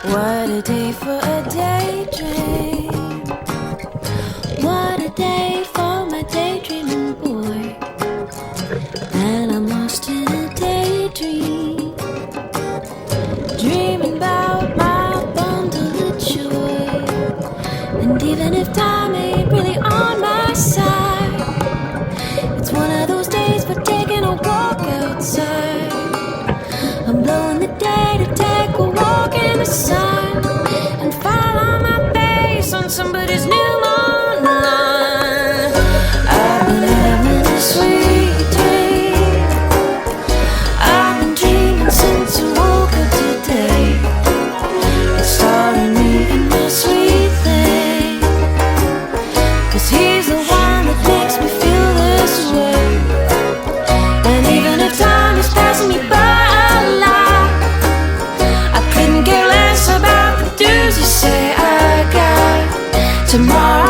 What a day for a daydream. What a day for my daydreaming boy. And I'm lost in a daydream, dreaming about my bundle of joy. And even if time ain't really on my side, it's one of those days for taking a walk outside. I'm blowing the day to take a walk in the sun and fall on my face on somebody's new lawn. I've been having a sweet dream. I've been dreaming since I woke up today. It's starring me and my sweet thing, 'cause he's the one that makes me feel this way. And even if time is passing me by, tomorrow